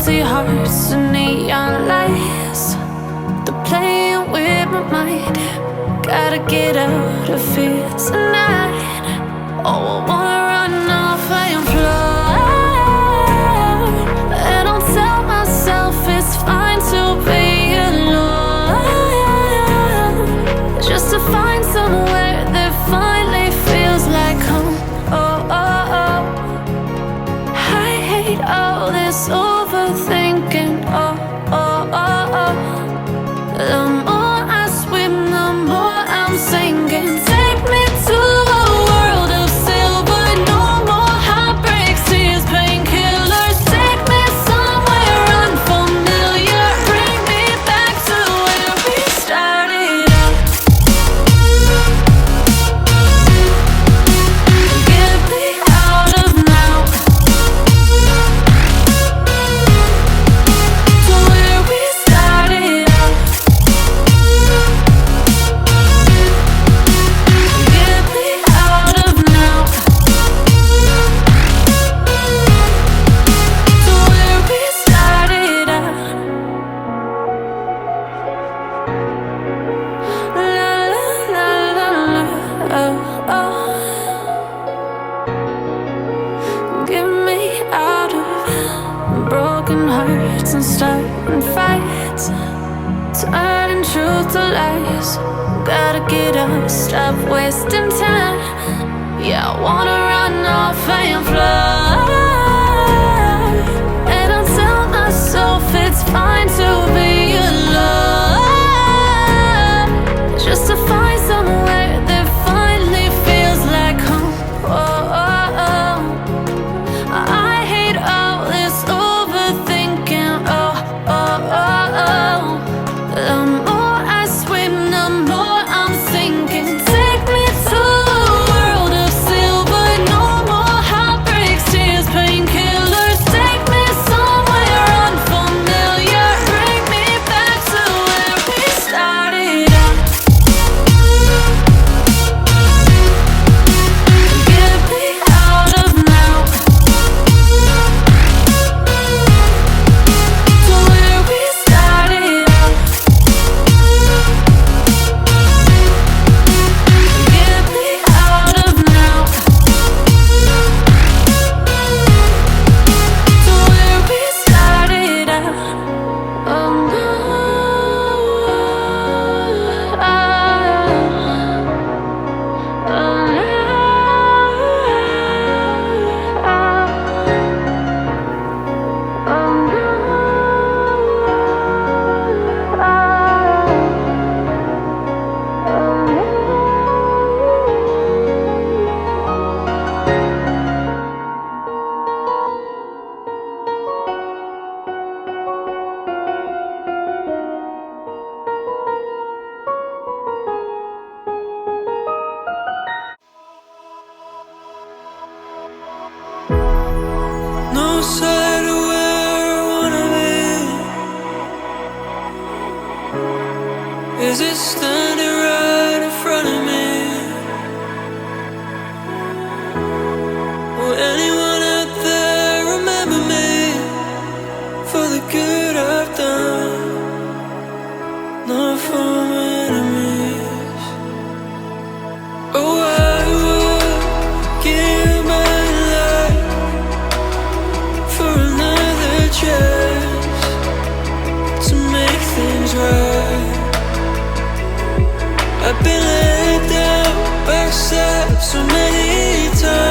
empty hearts and neon lights. They're playing with my mind. Gotta get out of here tonight. Oh, I wanna run off and fly. And I'll tell myself it's fine to be alone, just to find somewhere that finally feels like home. Oh, oh, oh. I hate all this overthinking. Oh, oh, oh, oh. The more I swim, the more I'm sinking. Take me to a world of silver. No more heartbreaks, tears, painkillers. Take me somewhere unfamiliar. Bring me back to where we started out. Get me out of now, to where we started out. Get me out of now, to where we started out. La la la la la, oh, oh. Get me out of broken hearts and starting fights, turning truth to lies. Gotta get up, stop wasting time. Yeah, I wanna run off and fly. And I'll tell myself it's fine to be alone, just to find somewhere that finally feels like home. Oh, oh, oh. I hate all this overthinking. Oh, oh, oh, oh. The more I swim, the more I'm sinking. Take me to a world of silver. No more heartbreaks, tears, painkillers. Take me somewhere unfamiliar. Bring me back to where we started out. Get me out of now, to where we started out. Get me out of now, to where we started out. Oh no, oh No side of where I wanna be. Is it standing right in front of me? Will anyone out there remember me for the good I've done? Not for my enemies. Oh, I would give my life for another chance to make things right. I've been let down by yourself so many times.